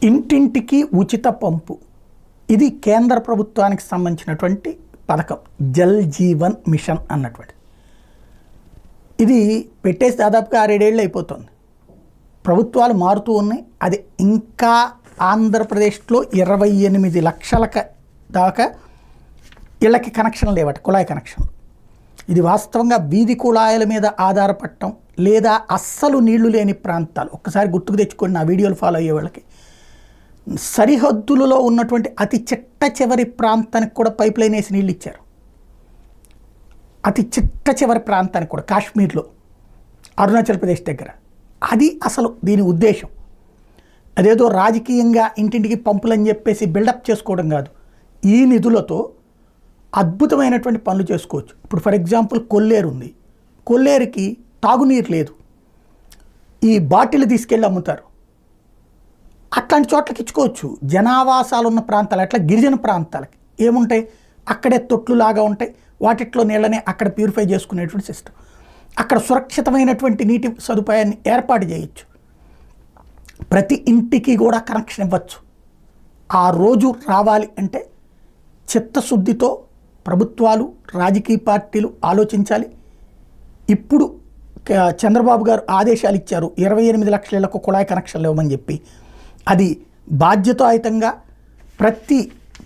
ఇంటింటికి ఉచిత పంపు ఇది కేంద్ర ప్రభుత్వానికి సంబంధించినటువంటి పథకం. జల్ జీవన్ మిషన్ అన్నటువంటి ఇది పెట్టేసి దాదాపుగా 6-7 ఏళ్ళు అయిపోతుంది. ప్రభుత్వాలు మారుతూ ఉన్నాయి. అది ఇంకా ఆంధ్రప్రదేశ్లో 28 లక్షల దాకా ఇళ్ళకి కనెక్షన్ లేవట, కుళాయి కనెక్షన్. ఇది వాస్తవంగా వీధి కుళాయిల మీద ఆధారపడటం లేదా అస్సలు నీళ్లు లేని ప్రాంతాలు ఒక్కసారి గుర్తుకు తెచ్చుకోండి. నా వీడియోలు ఫాలో అయ్యే వాళ్ళకి సరిహద్దులలో ఉన్నటువంటి అతి చిట్ట చివరి ప్రాంతానికి కూడా పైప్ లైన్ వేసి నీళ్ళు ఇచ్చారు. అతి చిట్ట చివరి ప్రాంతానికి కూడా కాశ్మీర్లో, అరుణాచల్ ప్రదేశ్ దగ్గర. అది అసలు దీని ఉద్దేశం. అదేదో రాజకీయంగా ఇంటింటికి పంపులని చెప్పేసి బిల్డప్ చేసుకోవడం కాదు. ఈ నిధులతో అద్భుతమైనటువంటి పనులు చేసుకోవచ్చు. ఇప్పుడు ఫర్ ఎగ్జాంపుల్ కొల్లేరు ఉంది. కొల్లేరుకి తాగునీరు లేదు, ఈ బాటిల్ తీసుకెళ్ళి అమ్ముతారు. అట్లాంటి చోట్లకి ఇచ్చుకోవచ్చు. జనావాసాలు ఉన్న ప్రాంతాలు, అట్లా గిరిజన ప్రాంతాలకి ఏముంటాయి, అక్కడే తొట్లు లాగా ఉంటాయి, వాటిట్లో నీళ్ళని అక్కడ ప్యూరిఫై చేసుకునేటువంటి సిస్టమ్. అక్కడ సురక్షితమైనటువంటి నీటి సదుపాయాన్ని ఏర్పాటు చేయొచ్చు. ప్రతి ఇంటికి కూడా కనెక్షన్ ఇవ్వచ్చు. ఆ రోజు రావాలి అంటే చిత్తశుద్ధితో ప్రభుత్వాలు, రాజకీయ పార్టీలు ఆలోచించాలి. ఇప్పుడు చంద్రబాబు గారు ఆదేశాలు ఇచ్చారు 28 లక్షల ఇళ్లకు కుళాయి కనెక్షన్లు ఇవ్వమని చెప్పి. అది బాధ్యతాయుతంగా ప్రతి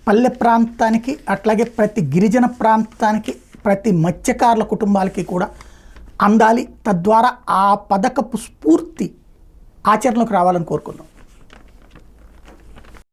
పల్లె ప్రాంతానికి, అట్లాగే ప్రతి గిరిజన ప్రాంతానికి, ప్రతి మత్స్యకారుల కుటుంబాలకి కూడా అందాలి. తద్వారా ఆ పథకపు స్ఫూర్తి ఆచరణకు రావాలని కోరుకుందాం.